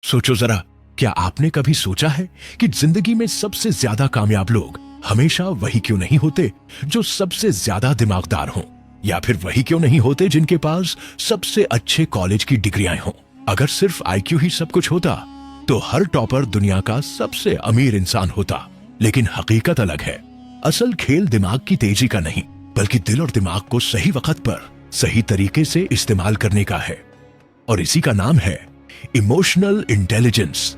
सोचो जरा, क्या आपने कभी सोचा है कि जिंदगी में सबसे ज्यादा कामयाब लोग हमेशा वही क्यों नहीं होते जो सबसे ज्यादा दिमागदार हों, या फिर वही क्यों नहीं होते जिनके पास सबसे अच्छे कॉलेज की डिग्रियां हों? अगर सिर्फ आईक्यू ही सब कुछ होता तो हर टॉपर दुनिया का सबसे अमीर इंसान होता। लेकिन हकीकत अलग है। असल खेल दिमाग की तेजी का नहीं, बल्कि दिल और दिमाग को सही वक्त पर सही तरीके से इस्तेमाल करने का है। और इसी का नाम है इमोशनल इंटेलिजेंस,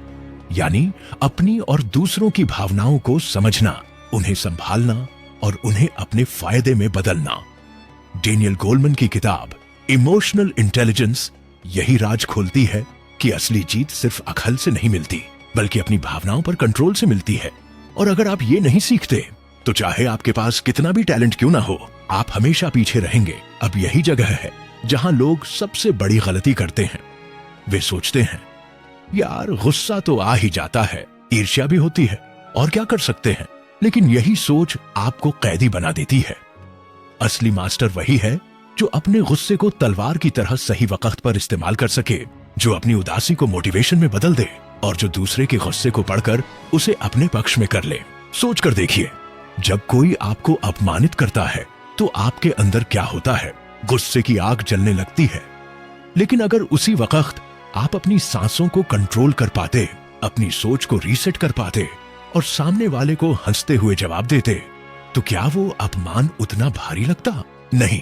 यानी अपनी और दूसरों की भावनाओं को समझना, उन्हें संभालना और उन्हें अपने फायदे में बदलना। डेनियल गोलमैन की किताब इमोशनल इंटेलिजेंस यही राज खोलती है कि असली जीत सिर्फ अकल से नहीं मिलती, बल्कि अपनी भावनाओं पर कंट्रोल से मिलती है। और अगर आप ये नहीं सीखते तो चाहे आपके पास कितना भी टैलेंट क्यों ना हो, आप हमेशा पीछे रहेंगे। अब यही जगह है जहां लोग सबसे बड़ी गलती करते हैं। वे सोचते हैं, यार गुस्सा तो आ ही जाता है, ईर्ष्या भी होती है, और क्या कर सकते हैं। लेकिन यही सोच आपको कैदी बना देती है। असली मास्टर वही है जो अपने गुस्से को तलवार की तरह सही वक्त पर इस्तेमाल कर सके, जो अपनी उदासी को मोटिवेशन में बदल दे और जो दूसरे के गुस्से को पढ़कर उसे अपने पक्ष में कर ले। सोच कर देखिए, जब कोई आपको अपमानित करता है तो आपके अंदर क्या होता है? गुस्से की आग जलने लगती है। लेकिन अगर उसी वक्त आप अपनी सांसों को कंट्रोल कर पाते, अपनी सोच को रीसेट कर पाते और सामने वाले को हंसते हुए जवाब देते, तो क्या वो अपमान उतना भारी लगता? नहीं,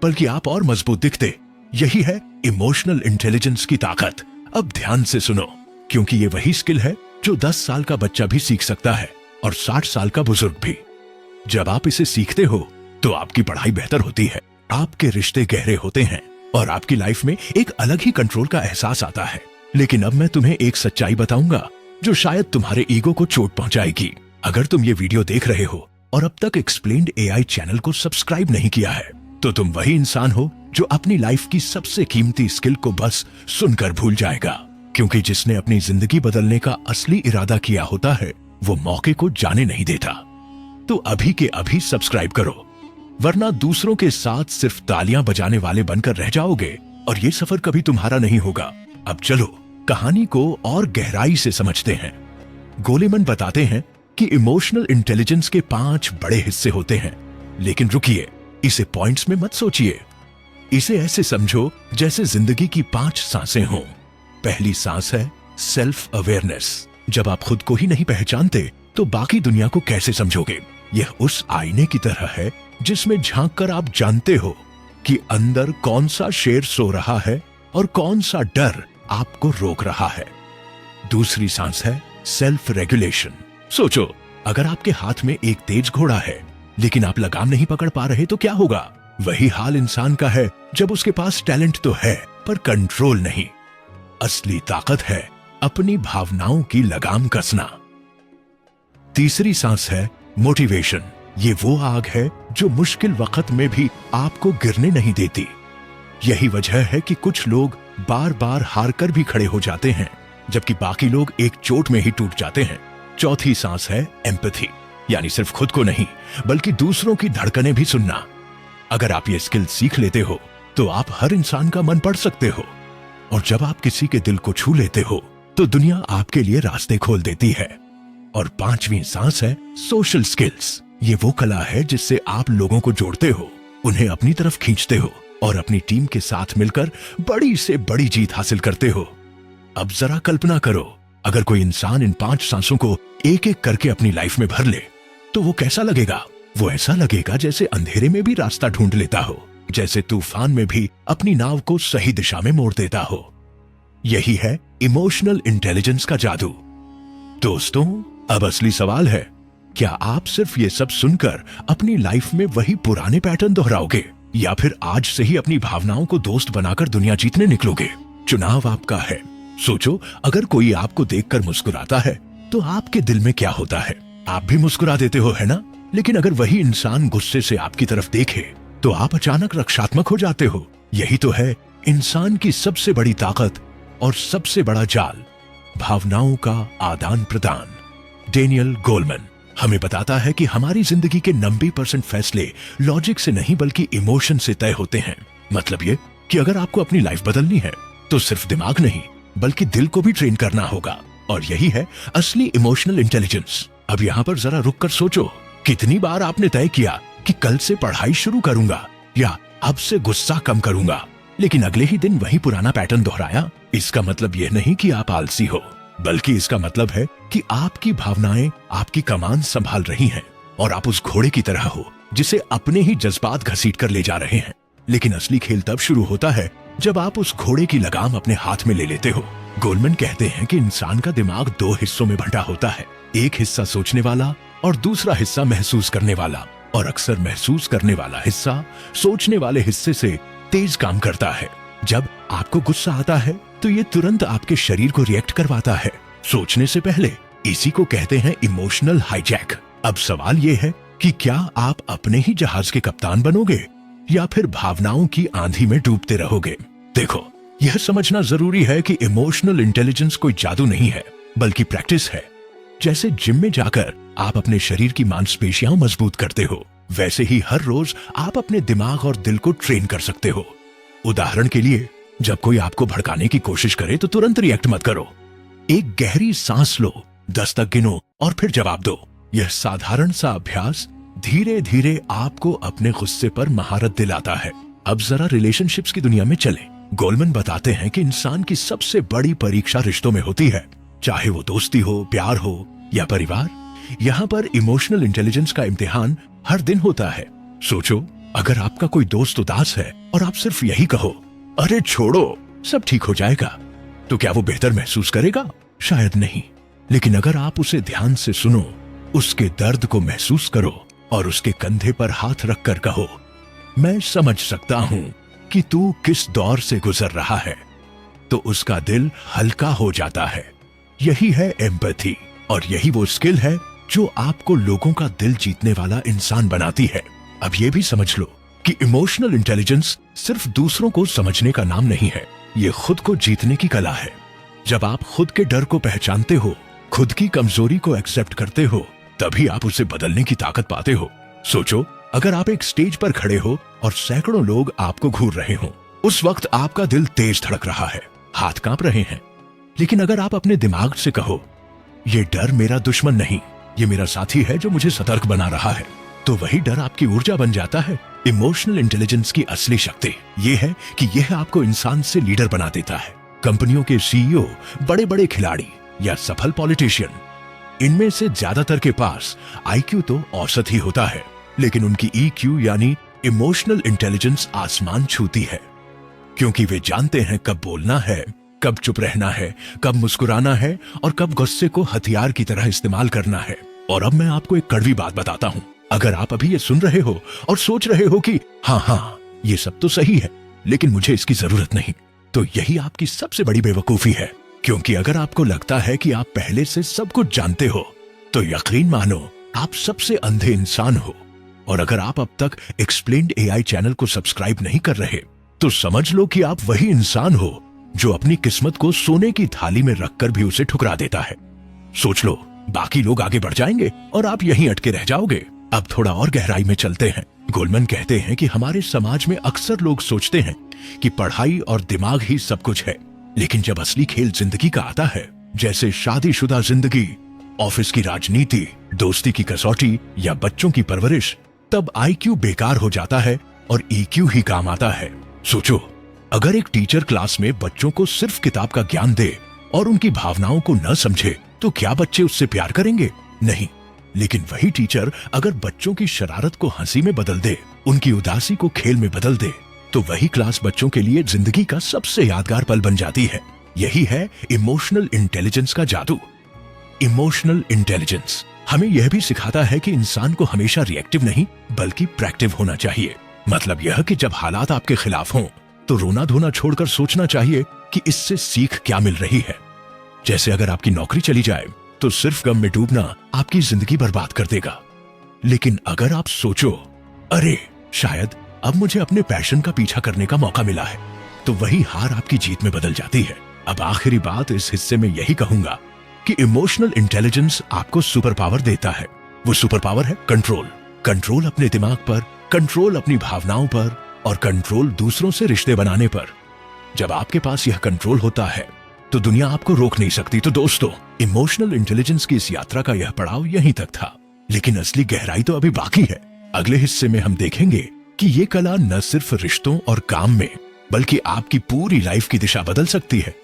बल्कि आप और मजबूत दिखते। यही है इमोशनल इंटेलिजेंस की ताकत। अब ध्यान से सुनो, क्योंकि ये वही स्किल है जो 10 साल का बच्चा भी सीख सकता है और 60 साल का बुजुर्ग भी। जब आप इसे सीखते हो तो आपकी पढ़ाई बेहतर होती है, आपके रिश्ते गहरे होते हैं और आपकी लाइफ में एक अलग ही कंट्रोल का एहसास आता है। लेकिन अब मैं तुम्हें एक सच्चाई बताऊंगा जो शायद तुम्हारे ईगो को चोट पहुंचाएगी। अगर तुम ये वीडियो देख रहे हो और अब तक एक्सप्लेन्ड एआई चैनल को सब्सक्राइब नहीं किया है, तो तुम वही इंसान हो जो अपनी लाइफ की सबसे कीमती स्किल को बस सुनकर भूल जाएगा। क्योंकि जिसने अपनी जिंदगी बदलने का असली इरादा किया होता है, वो मौके को जाने नहीं देता। तो अभी के अभी सब्सक्राइब करो, वरना दूसरों के साथ सिर्फ तालियां बजाने वाले बनकर रह जाओगे और ये सफर कभी तुम्हारा नहीं होगा। अब चलो कहानी को और गहराई से समझते हैं। गोलेमन बताते हैं कि इमोशनल इंटेलिजेंस के 5 बड़े हिस्से होते हैं। लेकिन रुकिए, इसे पॉइंट्स में मत सोचिए। इसे ऐसे समझो जैसे जिंदगी की 5 सांसें हों। पहली सांस है सेल्फ अवेयरनेस। जब आप खुद को ही नहीं पहचानते तो बाकी दुनिया को कैसे समझोगे? यह उस आईने की तरह है जिसमें झांककर आप जानते हो कि अंदर कौन सा शेर सो रहा है और कौन सा डर आपको रोक रहा है। दूसरी सांस है सेल्फ रेगुलेशन। सोचो, अगर आपके हाथ में एक तेज घोड़ा है लेकिन आप लगाम नहीं पकड़ पा रहे तो क्या होगा? वही हाल इंसान का है जब उसके पास टैलेंट तो है पर कंट्रोल नहीं। असली ताकत है अपनी भावनाओं की लगाम कसना। तीसरी सांस है मोटिवेशन। ये वो आग है जो मुश्किल वक्त में भी आपको गिरने नहीं देती। यही वजह है कि कुछ लोग बार बार हार कर भी खड़े हो जाते हैं, जबकि बाकी लोग एक चोट में ही टूट जाते हैं। चौथी सांस है एम्पैथी, यानी सिर्फ खुद को नहीं बल्कि दूसरों की धड़कनें भी सुनना। अगर आप ये स्किल सीख लेते हो तो आप हर इंसान का मन पढ़ सकते हो, और जब आप किसी के दिल को छू लेते हो तो दुनिया आपके लिए रास्ते खोल देती है। और 5वीं सांस है सोशल स्किल्स। ये वो कला है जिससे आप लोगों को जोड़ते हो, उन्हें अपनी तरफ खींचते हो और अपनी टीम के साथ मिलकर बड़ी से बड़ी जीत हासिल करते हो। अब जरा कल्पना करो, अगर कोई इंसान इन 5 सांसों को एक एक करके अपनी लाइफ में भर ले तो वो कैसा लगेगा? वो ऐसा लगेगा जैसे अंधेरे में भी रास्ता ढूंढ लेता हो, जैसे तूफान में भी अपनी नाव को सही दिशा में मोड़ देता हो। यही है इमोशनल इंटेलिजेंस का जादू। दोस्तों, अब असली सवाल है, क्या आप सिर्फ ये सब सुनकर अपनी लाइफ में वही पुराने पैटर्न दोहराओगे, या फिर आज से ही अपनी भावनाओं को दोस्त बनाकर दुनिया जीतने निकलोगे? चुनाव आपका है। सोचो, अगर कोई आपको देखकर मुस्कुराता है तो आपके दिल में क्या होता है? आप भी मुस्कुरा देते हो, है ना? लेकिन अगर वही इंसान गुस्से से आपकी तरफ देखे तो आप अचानक रक्षात्मक हो जाते हो। यही तो है इंसान की सबसे बड़ी ताकत और सबसे बड़ा जाल, भावनाओं का आदान प्रदान। डेनियल गोलमैन हमें बताता है कि हमारी जिंदगी के 90% फैसले लॉजिक से नहीं बल्कि इमोशन से तय होते हैं। मतलब ये कि अगर आपको अपनी लाइफ बदलनी है तो सिर्फ दिमाग नहीं बल्कि दिल को भी ट्रेन करना होगा। और यही है असली इमोशनल इंटेलिजेंस। अब यहाँ पर जरा रुक कर सोचो, कितनी बार आपने तय किया कि कल से पढ़ाई शुरू करूंगा या अब से गुस्सा कम करूंगा, लेकिन अगले ही दिन वही पुराना पैटर्न दोहराया। इसका मतलब यह नहीं कि आप आलसी हो, बल्कि इसका मतलब है कि आपकी भावनाएं आपकी कमान संभाल रही हैं और आप उस घोड़े की तरह हो जिसे अपने ही जज्बात घसीट कर ले जा रहे हैं। लेकिन असली खेल तब शुरू होता है जब आप उस घोड़े की लगाम अपने हाथ में ले लेते हो। गोलमैन कहते हैं कि इंसान का दिमाग दो हिस्सों में बंटा होता है, एक हिस्सा सोचने वाला और दूसरा हिस्सा महसूस करने वाला। और अक्सर महसूस करने वाला हिस्सा सोचने वाले हिस्से से तेज काम करता है। जब आपको गुस्सा आता है तो ये तुरंत आपके शरीर को रिएक्ट करवाता है, सोचने से पहले। इसी को कहते हैं इमोशनल हाईजैक। अब सवाल ये है कि क्या आप अपने ही जहाज के कप्तान बनोगे या फिर भावनाओं की आंधी में डूबते रहोगे। देखो, यह समझना जरूरी है कि इमोशनल इंटेलिजेंस कोई जादू नहीं है, बल्कि प्रैक्टिस है। जैसे जिम में जाकर आप अपने शरीर की मांसपेशियां मजबूत करते हो, वैसे ही हर रोज आप अपने दिमाग और दिल को ट्रेन कर सकते हो। उदाहरण के लिए, जब कोई आपको भड़काने की कोशिश करे तो तुरंत रिएक्ट मत करो। एक गहरी सांस लो, 10 तक गिनो और फिर जवाब दो। यह साधारण सा अभ्यास धीरे धीरे आपको अपने गुस्से पर महारत दिलाता है। अब जरा रिलेशनशिप्स की दुनिया में चले। गोलमैन बताते हैं कि इंसान की सबसे बड़ी परीक्षा रिश्तों में होती है, चाहे वो दोस्ती हो, प्यार हो या परिवार। यहाँ पर इमोशनल इंटेलिजेंस का इम्तिहान हर दिन होता है। सोचो, अगर आपका कोई दोस्त उदास है और आप सिर्फ यही कहो, अरे छोड़ो, सब ठीक हो जाएगा, तो क्या वो बेहतर महसूस करेगा? शायद नहीं। लेकिन अगर आप उसे ध्यान से सुनो, उसके दर्द को महसूस करो और उसके कंधे पर हाथ रखकर कहो, मैं समझ सकता हूं कि तू किस दौर से गुजर रहा है, तो उसका दिल हल्का हो जाता है। यही है एम्पैथी, और यही वो स्किल है जो आपको लोगों का दिल जीतने वाला इंसान बनाती है। अब ये भी समझ लो कि इमोशनल इंटेलिजेंस सिर्फ दूसरों को समझने का नाम नहीं है, ये खुद को जीतने की कला है। जब आप खुद के डर को पहचानते हो, खुद की कमजोरी को एक्सेप्ट करते हो, तभी आप उसे बदलने की ताकत पाते हो। सोचो, अगर आप एक स्टेज पर खड़े हो और सैकड़ों लोग आपको घूर रहे हो, उस वक्त आपका दिल तेज धड़क रहा है, हाथ कांप रहे हैं। लेकिन अगर आप अपने दिमाग से कहो, ये डर मेरा दुश्मन नहीं, ये मेरा साथी है जो मुझे सतर्क बना रहा है, तो वही डर आपकी ऊर्जा बन जाता है। इमोशनल इंटेलिजेंस की असली शक्ति ये है कि यह आपको इंसान से लीडर बना देता है। कंपनियों के सीईओ, बड़े बड़े खिलाड़ी या सफल पॉलिटिशियन, इनमें से ज्यादातर के पास आईक्यू तो औसत ही होता है, लेकिन उनकी ईक्यू यानी इमोशनल इंटेलिजेंस आसमान छूती है, क्योंकि वे जानते हैं कब बोलना है, कब चुप रहना है, कब मुस्कुराना है और कब गुस्से को हथियार की तरह इस्तेमाल करना है। और अब मैं आपको एक कड़वी बात बताता हूं। अगर आप अभी ये सुन रहे हो और सोच रहे हो कि हाँ, ये सब तो सही है, लेकिन मुझे इसकी जरूरत नहीं, तो यही आपकी सबसे बड़ी बेवकूफी है। क्योंकि अगर आपको लगता है कि आप पहले से सब कुछ जानते हो, तो यकीन मानो आप सबसे अंधे इंसान हो। और अगर आप अब तक एक्सप्लेन्ड एआई चैनल को सब्सक्राइब नहीं कर रहे, तो समझ लो कि आप वही इंसान हो जो अपनी किस्मत को सोने की थाली में रखकर भी उसे ठुकरा देता है। सोच लो, बाकी लोग आगे बढ़ जाएंगे और आप यहीं अटके रह जाओगे। अब थोड़ा और गहराई में चलते हैं। गोलमैन कहते हैं कि हमारे समाज में अक्सर लोग सोचते हैं कि पढ़ाई और दिमाग ही सब कुछ है, लेकिन जब असली खेल जिंदगी का आता है, जैसे शादीशुदा जिंदगी, ऑफिस की राजनीति, दोस्ती की कसौटी या बच्चों की परवरिश, तब आईक्यू बेकार हो जाता है और ईक्यू ही काम आता है। सोचो, अगर एक टीचर क्लास में बच्चों को सिर्फ किताब का ज्ञान दे और उनकी भावनाओं को न समझे, तो क्या बच्चे उससे प्यार करेंगे? नहीं। लेकिन वही टीचर अगर बच्चों की शरारत को हंसी में बदल दे, उनकी उदासी को खेल में बदल दे, तो वही क्लास बच्चों के लिए जिंदगी का सबसे यादगार पल बन जाती है। यही है इमोशनल इंटेलिजेंस का जादू। इमोशनल इंटेलिजेंस हमें यह भी सिखाता है कि इंसान को हमेशा रिएक्टिव नहीं बल्कि प्रैक्टिव होना चाहिए। मतलब यह कि जब हालात आपके खिलाफ हों, तो रोना धोना छोड़कर सोचना चाहिए कि इससे सीख क्या मिल रही है। जैसे अगर आपकी नौकरी चली जाए, तो सिर्फ गम में डूबना आपकी जिंदगी बर्बाद कर देगा। लेकिन अगर आप सोचो, अरे शायद अब मुझे अपने पैशन का पीछा करने का मौका मिला है, तो वही हार आपकी जीत में बदल जाती है। अब आखिरी बात इस हिस्से में यही कहूंगा कि इमोशनल इंटेलिजेंस आपको सुपर पावर देता है। वो सुपर पावर है कंट्रोल। कंट्रोल अपने दिमाग पर, कंट्रोल अपनी भावनाओं पर और कंट्रोल दूसरों से रिश्ते बनाने पर। जब आपके पास यह कंट्रोल होता है, तो दुनिया आपको रोक नहीं सकती। तो दोस्तों, इमोशनल इंटेलिजेंस की इस यात्रा का यह पड़ाव यहीं तक था, लेकिन असली गहराई तो अभी बाकी है। अगले हिस्से में हम देखेंगे कि ये कला न सिर्फ रिश्तों और काम में, बल्कि आपकी पूरी लाइफ की दिशा बदल सकती है।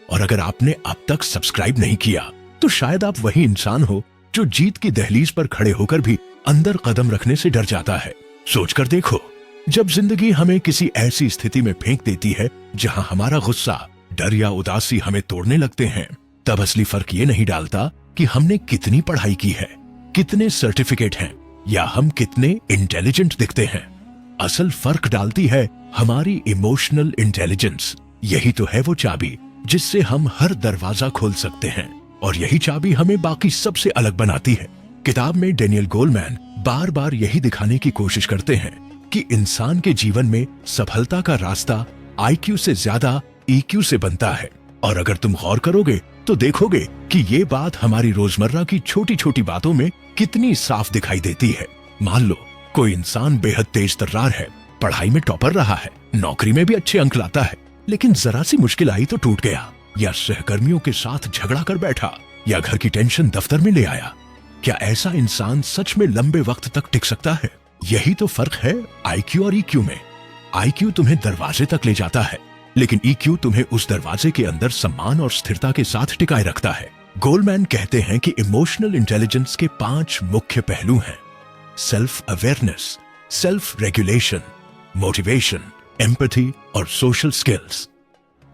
और अगर आपने अब तक सब्सक्राइब नहीं किया, तो शायद आप वही इंसान हो जो जीत की दहलीज पर खड़े होकर भी अंदर कदम रखने से डर जाता है। सोचकर देखो, जब जिंदगी हमें किसी ऐसी स्थिति में फेंक देती है जहां हमारा गुस्सा, डर या उदासी हमें तोड़ने लगते हैं, तब असली फर्क ये नहीं डालता कि हमने कितनी पढ़ाई की है, कितने सर्टिफिकेट हैं, या हम कितने इंटेलिजेंट दिखते हैं। असल फर्क डालती है हमारी इमोशनल इंटेलिजेंस। यही तो है वो चाबी जिससे हम हर दरवाजा खोल सकते हैं, और यही चाबी हमें बाकी सबसे अलग बनाती है। किताब में डेनियल गोलमैन बार बार यही दिखाने की कोशिश करते हैं कि इंसान के जीवन में सफलता का रास्ता आईक्यू से ज्यादा ईक्यू से बनता है। और अगर तुम गौर करोगे तो देखोगे कि ये बात हमारी रोजमर्रा की छोटी छोटी बातों में कितनी साफ दिखाई देती है। मान लो कोई इंसान बेहद तेज तर्रार है, पढ़ाई में टॉपर रहा है, नौकरी में भी अच्छे अंक लाता है, लेकिन जरा सी मुश्किल आई तो टूट गया, या सहकर्मियों के साथ झगड़ा कर बैठा, या घर की टेंशन दफ्तर में ले आया। क्या ऐसा इंसान सच में लंबे वक्त तक टिक सकता है? यही तो फर्क है आईक्यू और ईक्यू में। आईक्यू तुम्हें दरवाजे तक ले जाता है, लेकिन ईक्यू तुम्हें उस दरवाजे के अंदर सम्मान और स्थिरता के साथ टिकाए रखता है। गोलमैन कहते हैं कि इमोशनल इंटेलिजेंस के 5 मुख्य पहलू हैं: self awareness, self regulation, motivation, empathy और सोशल स्किल्स।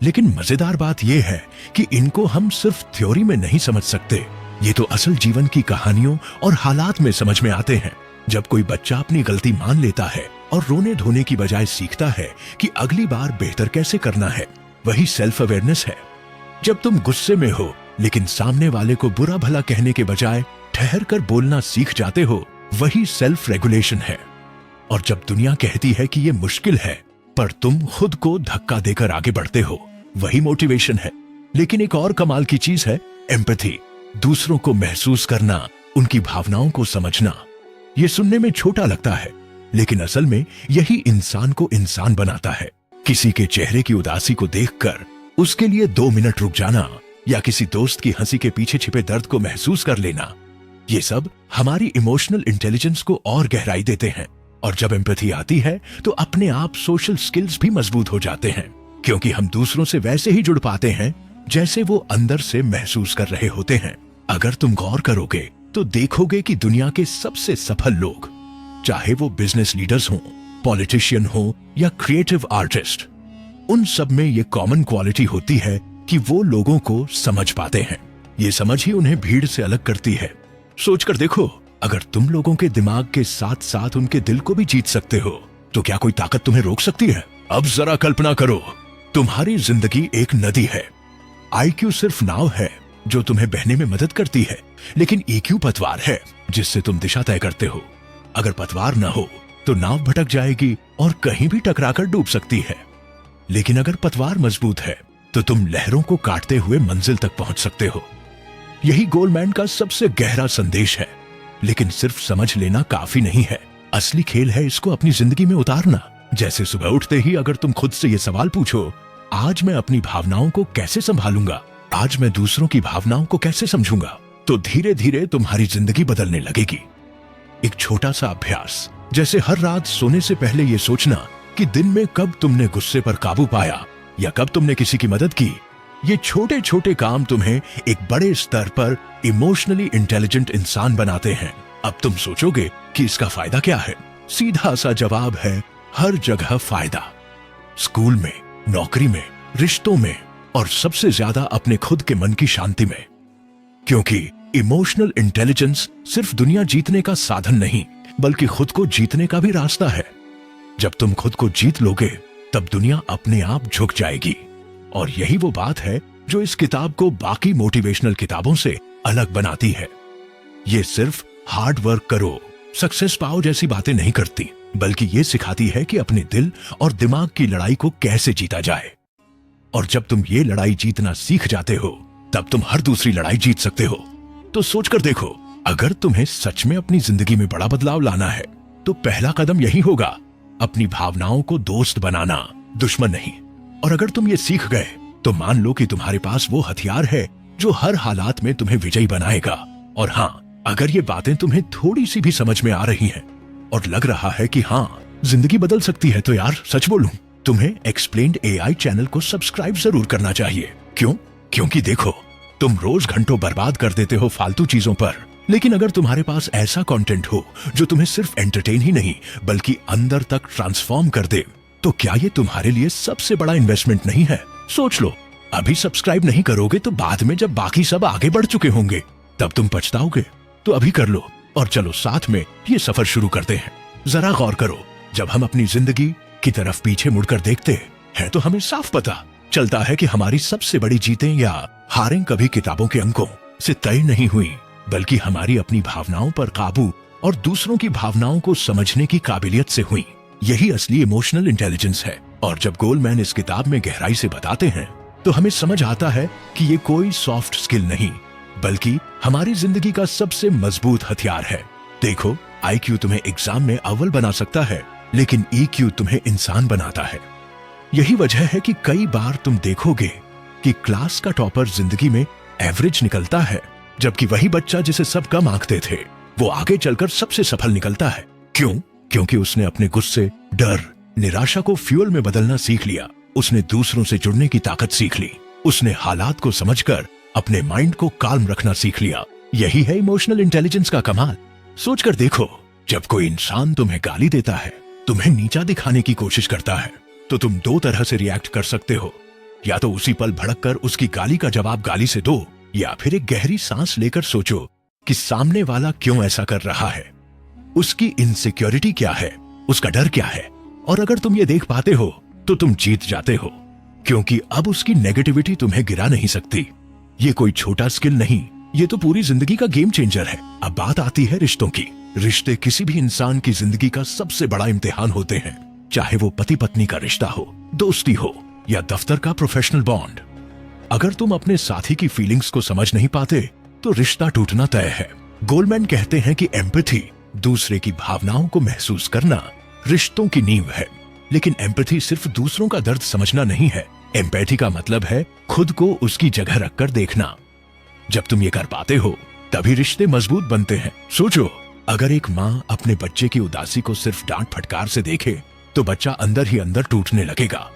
लेकिन मजेदार बात यह है कि इनको हम सिर्फ थ्योरी में नहीं समझ सकते, ये तो असल जीवन की कहानियों और हालात में समझ में आते हैं। जब कोई बच्चा अपनी गलती मान लेता है और रोने धोने की बजाय सीखता है कि अगली बार बेहतर कैसे करना है, वही सेल्फ अवेयरनेस है। जब तुम गुस्से में हो लेकिन सामने वाले को बुरा भला कहने के बजाय ठहर कर बोलना सीख जाते हो, वही सेल्फ रेगुलेशन है। और जब दुनिया कहती है कि ये मुश्किल है, पर तुम खुद को धक्का देकर आगे बढ़ते हो, वही मोटिवेशन है। लेकिन एक और कमाल की चीज है एम्पैथी, दूसरों को महसूस करना, उनकी भावनाओं को समझना। ये सुनने में छोटा लगता है, लेकिन असल में यही इंसान को इंसान बनाता है। किसी के चेहरे की उदासी को देखकर उसके लिए 2 मिनट रुक जाना, या किसी दोस्त की हंसी के पीछे छिपे दर्द को महसूस कर लेना, ये सब हमारी इमोशनल इंटेलिजेंस को और गहराई देते हैं। और जब एम्पैथी आती है तो अपने आप सोशल स्किल्स भी मजबूत हो जाते हैं, क्योंकि हम दूसरों से वैसे ही जुड़ पाते हैं जैसे वो अंदर से महसूस कर रहे होते हैं। अगर तुम गौर करोगे तो देखोगे कि दुनिया के सबसे सफल लोग, चाहे वो बिजनेस लीडर्स हों, पॉलिटिशियन हो या क्रिएटिव आर्टिस्ट, उन सब में ये कॉमन क्वालिटी होती है कि वो लोगों को समझ पाते हैं। ये समझ ही उन्हें भीड़ से अलग करती है। सोचकर देखो, अगर तुम लोगों के दिमाग के साथ साथ उनके दिल को भी जीत सकते हो, तो क्या कोई ताकत तुम्हें रोक सकती है? अब जरा कल्पना करो, तुम्हारी जिंदगी एक नदी है। आईक्यू सिर्फ नाव है जो तुम्हें बहने में मदद करती है, लेकिन ईक्यू पतवार है जिससे तुम दिशा तय करते हो। अगर पतवार न हो तो नाव भटक जाएगी और कहीं भी टकराकर डूब सकती है, लेकिन अगर पतवार मजबूत है तो तुम लहरों को काटते हुए मंजिल तक पहुंच सकते हो। यही गोलमैन का सबसे गहरा संदेश है। लेकिन सिर्फ समझ लेना काफी नहीं है, असली खेल है इसको अपनी जिंदगी में उतारना। जैसे सुबह उठते ही अगर तुम खुद से ये सवाल पूछो, आज मैं अपनी भावनाओं को कैसे संभालूंगा, आज मैं दूसरों की भावनाओं को कैसे समझूंगा, तो धीरे धीरे तुम्हारी जिंदगी बदलने लगेगी। एक छोटा सा अभ्यास, जैसे हर रात सोने से पहले ये सोचना कि दिन में कब तुमने गुस्से पर काबू पाया या कब तुमने किसी की मदद की। ये छोटे छोटे काम तुम्हें एक बड़े स्तर पर इमोशनली इंटेलिजेंट इंसान बनाते हैं। अब तुम सोचोगे कि इसका फायदा क्या है? सीधा सा जवाब है, हर जगह फायदा। स्कूल में, नौकरी में, रिश्तों में, और सबसे ज्यादा अपने खुद के मन की शांति में। क्योंकि इमोशनल इंटेलिजेंस सिर्फ दुनिया जीतने का साधन नहीं, बल्कि खुद को जीतने का भी रास्ता है। जब तुम खुद को जीत लोगे, तब दुनिया अपने आप झुक जाएगी। और यही वो बात है जो इस किताब को बाकी मोटिवेशनल किताबों से अलग बनाती है। ये सिर्फ हार्ड वर्क करो, सक्सेस पाओ जैसी बातें नहीं करती, बल्कि ये सिखाती है कि अपने दिल और दिमाग की लड़ाई को कैसे जीता जाए। और जब तुम ये लड़ाई जीतना सीख जाते हो, तब तुम हर दूसरी लड़ाई जीत सकते हो। तो सोचकर देखो, अगर तुम्हें सच में अपनी जिंदगी में बड़ा बदलाव लाना है, तो पहला कदम यही होगा, अपनी भावनाओं को दोस्त बनाना, दुश्मन नहीं। और अगर तुम ये सीख गए, तो मान लो कि तुम्हारे पास वो हथियार है जो हर हालात में तुम्हें विजयी बनाएगा। और हाँ, अगर ये बातें तुम्हें थोड़ी सी भी समझ में आ रही हैं और लग रहा है कि हाँ, जिंदगी बदल सकती है, तो यार सच बोलूं, तुम्हें एक्सप्लेन्ड एआई चैनल को सब्सक्राइब जरूर करना चाहिए। क्यों? क्योंकि देखो, तुम रोज घंटों बर्बाद कर देते हो फालतू चीजों पर, लेकिन अगर तुम्हारे पास ऐसा कंटेंट हो जो तुम्हें सिर्फ एंटरटेन ही नहीं बल्कि अंदर तक ट्रांसफॉर्म कर दे, तो क्या ये तुम्हारे लिए सबसे बड़ा इन्वेस्टमेंट नहीं है? सोच लो, अभी सब्सक्राइब नहीं करोगे तो बाद में जब बाकी सब आगे बढ़ चुके होंगे तब तुम पछताओगे। तो अभी कर लो और चलो साथ में ये सफर शुरू करते हैं। जरा गौर करो, जब हम अपनी जिंदगी की तरफ पीछे मुड़कर देखते हैं तो हमें साफ पता चलता है कि हमारी सबसे बड़ी जीतें या हारें कभी किताबों के अंकों से तय नहीं हुई, बल्कि हमारी अपनी भावनाओं पर काबू और दूसरों की भावनाओं को समझने की काबिलियत से हुई। यही असली इमोशनल इंटेलिजेंस है। और जब गोलमैन इस किताब में गहराई से बताते हैं तो हमें समझ आता है कि ये कोई सॉफ्ट स्किल नहीं बल्कि हमारी जिंदगी का सबसे मजबूत हथियार है। देखो, आईक्यू तुम्हें एग्जाम में अव्वल बना सकता है, लेकिन ईक्यू तुम्हें इंसान बनाता है। यही वजह है कि कई बार तुम देखोगे कि क्लास का टॉपर जिंदगी में एवरेज निकलता है, जबकि वही बच्चा जिसे सब कम आंकते थे वो आगे चलकर सबसे सफल निकलता है। क्यों? क्योंकि उसने अपने गुस्से, डर, निराशा को फ्यूल में बदलना सीख लिया। उसने दूसरों से जुड़ने की ताकत सीख ली। उसने हालात को समझकर अपने माइंड को काल्म रखना सीख लिया। यही है इमोशनल इंटेलिजेंस का कमाल। सोचकर देखो, जब कोई इंसान तुम्हें गाली देता है, तुम्हें नीचा दिखाने की कोशिश करता है, तो तुम दो तरह से रिएक्ट कर सकते हो। या तो उसी पल भड़क कर उसकी गाली का जवाब गाली से दो, या फिर एक गहरी सांस लेकर सोचो कि सामने वाला क्यों ऐसा कर रहा है, उसकी इनसिक्योरिटी क्या है, उसका डर क्या है। और अगर तुम ये देख पाते हो तो तुम जीत जाते हो, क्योंकि अब उसकी नेगेटिविटी तुम्हें गिरा नहीं सकती। ये कोई छोटा स्किल नहीं, ये तो पूरी जिंदगी का गेम चेंजर है। अब बात आती है रिश्तों की। रिश्ते किसी भी इंसान की जिंदगी का सबसे बड़ा इम्तिहान होते हैं, चाहे वो पति पत्नी का रिश्ता हो, दोस्ती हो या दफ्तर का प्रोफेशनल बॉन्ड। अगर तुम अपने साथी की फीलिंग्स को समझ नहीं पाते तो रिश्ता टूटना तय है। गोलमैन कहते हैं कि एम्पैथी, दूसरे की भावनाओं को महसूस करना, रिश्तों की नींव है। लेकिन एम्पैथी सिर्फ दूसरों का दर्द समझना नहीं है। एम्पैथी का मतलब है खुद को उसकी जगह रखकर देखना। जब तुम ये कर पाते हो तभी रिश्ते मजबूत बनते हैं। सोचो, अगर एक माँ अपने बच्चे की उदासी को सिर्फ डांट फटकार से देखे तो बच्चा अंदर ही अंदर टूटने लगेगा।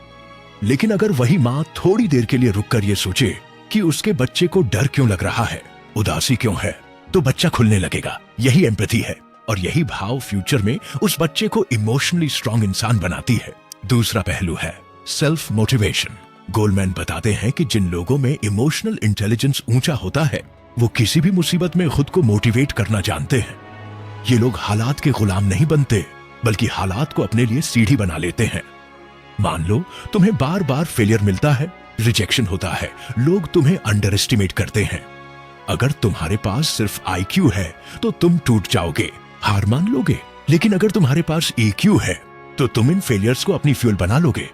लेकिन अगर वही माँ थोड़ी देर के लिए रुककर ये सोचे कि उसके बच्चे को डर क्यों लग रहा है, उदासी क्यों है, तो बच्चा खुलने लगेगा। यही एम्पैथी है और यही भाव फ्यूचर में उस बच्चे को इमोशनली स्ट्रांग इंसान बनाती है। दूसरा पहलू है सेल्फ मोटिवेशन। गोलमैन बताते हैं कि जिन लोगों में इमोशनल इंटेलिजेंस ऊंचा होता है वो किसी भी मुसीबत में खुद को मोटिवेट करना जानते हैं। ये लोग हालात के गुलाम नहीं बनते बल्कि हालात को अपने लिए सीढ़ी बना लेते हैं। मान लो तुम्हें बार बार फेलियर मिलता है, रिजेक्शन होता है, लोग तुम्हें अंडर एस्टिमेट करते हैं। अगर तुम्हारे पास सिर्फ आईक्यू है तो तुम टूट जाओगे, हार मान लोगे। लेकिन अगर तुम्हारे पास ईक्यू है तो तुम इन फेलियर्स को अपनी फ्यूल बना लोगे।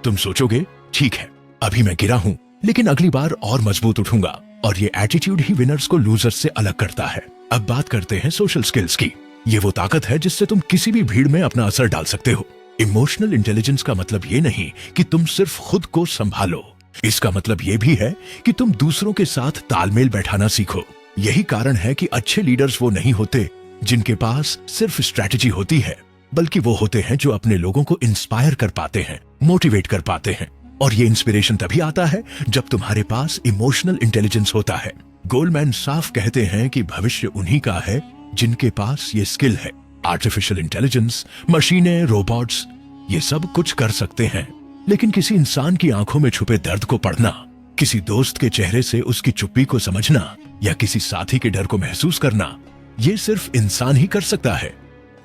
तुम सोचोगे, ठीक है, अभी मैं गिरा हूं लेकिन अगली बार और मजबूत उठूंगा। और ये एटीट्यूड ही विनर्स को लूजर्स से अलग करता है। अब बात करते हैं सोशल स्किल्स की। ये वो ताकत है जिससे तुम किसी भी भीड़ में अपना असर डाल सकते हो। इमोशनल इंटेलिजेंस का मतलब ये नहीं कि तुम सिर्फ खुद को संभालो, इसका मतलब ये भी है कि तुम दूसरों के साथ तालमेल बैठाना सीखो। यही कारण है कि अच्छे लीडर्स वो नहीं होते जिनके पास सिर्फ स्ट्रैटेजी होती है, बल्कि वो होते हैं जो अपने लोगों को इंस्पायर कर पाते हैं, मोटिवेट कर पाते हैं। और ये इंस्पिरेशन तभी आता है जब तुम्हारे पास इमोशनल इंटेलिजेंस होता है। गोलमैन साफ कहते हैं कि भविष्य उन्हीं का है जिनके पास ये स्किल है। आर्टिफिशियल इंटेलिजेंस, मशीनें, रोबोट्स, ये सब कुछ कर सकते हैं, लेकिन किसी इंसान की आंखों में छुपे दर्द को पढ़ना, किसी दोस्त के चेहरे से उसकी चुप्पी को समझना या किसी साथी के डर को महसूस करना, ये सिर्फ इंसान ही कर सकता है।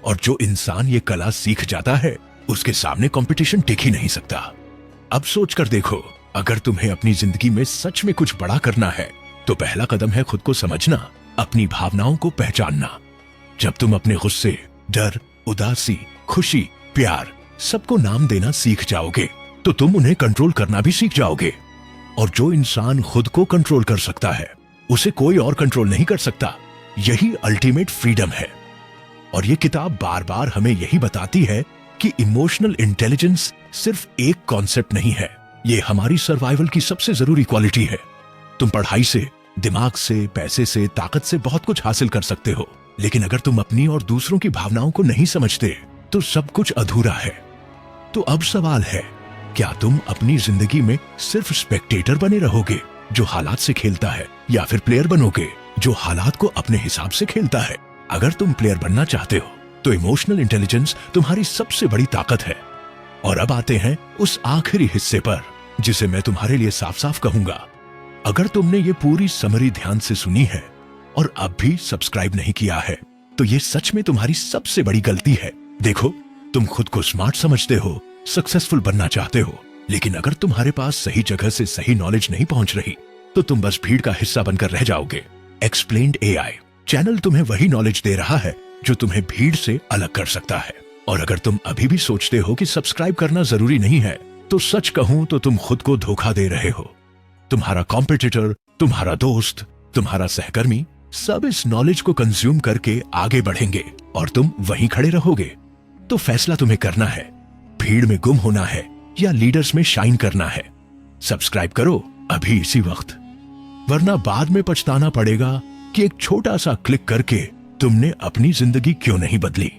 और जो इंसान ये कला सीख जाता है उसके सामने कंपटीशन टिक ही नहीं सकता। अब सोच कर देखो, अगर तुम्हें अपनी जिंदगी में सच में कुछ बड़ा करना है तो पहला कदम है खुद को समझना, अपनी भावनाओं को पहचानना। जब तुम अपने गुस्से, डर, उदासी, खुशी, प्यार सबको नाम देना सीख जाओगे तो तुम उन्हें कंट्रोल करना भी सीख जाओगे। और जो इंसान खुद को कंट्रोल कर सकता है उसे कोई और कंट्रोल नहीं कर सकता। यही अल्टीमेट फ्रीडम है। और ये किताब बार बार हमें यही बताती है कि इमोशनल इंटेलिजेंस सिर्फ एक कॉन्सेप्ट नहीं है, ये हमारी सर्वाइवल की सबसे जरूरी क्वालिटी है। तुम पढ़ाई से, दिमाग से, पैसे से, ताकत से बहुत कुछ हासिल कर सकते हो, लेकिन अगर तुम अपनी और दूसरों की भावनाओं को नहीं समझते तो सब कुछ अधूरा है। तो अब सवाल है, क्या तुम अपनी जिंदगी में सिर्फ स्पेक्टेटर बने रहोगे जो हालात से खेलता है, या फिर प्लेयर बनोगे जो हालात को अपने हिसाब से खेलता है? अगर तुम प्लेयर बनना चाहते हो तो इमोशनल इंटेलिजेंस तुम्हारी सबसे बड़ी ताकत है। और अब आते हैं उस आखिरी हिस्से पर जिसे मैं तुम्हारे लिए साफ साफ कहूंगा। अगर तुमने ये पूरी समरी ध्यान से सुनी है और अब भी सब्सक्राइब नहीं किया है तो ये सच में तुम्हारी सबसे बड़ी गलती है। देखो, तुम खुद को स्मार्ट समझते हो, सक्सेसफुल बनना चाहते हो, लेकिन अगर तुम्हारे पास सही जगह से सही नॉलेज नहीं पहुंच रही तो तुम बस भीड़ का हिस्सा बनकर रह जाओगे। एक्सप्लेन्ड एआई चैनल तुम्हें वही नॉलेज दे रहा है जो तुम्हें भीड़ से अलग कर सकता है। और अगर तुम अभी भी सोचते हो कि सब्सक्राइब करना जरूरी नहीं है तो सच कहूं तो तुम खुद को धोखा दे रहे हो। तुम्हारा कॉम्पिटिटर, तुम्हारा दोस्त, तुम्हारा सहकर्मी सब इस नॉलेज को कंज्यूम करके आगे बढ़ेंगे और तुम वहीं खड़े रहोगे। तो फैसला तुम्हें करना है, भीड़ में गुम होना है या लीडर्स में शाइन करना है। सब्सक्राइब करो अभी इसी वक्त, वरना बाद में पछताना पड़ेगा कि एक छोटा सा क्लिक करके तुमने अपनी जिंदगी क्यों नहीं बदली।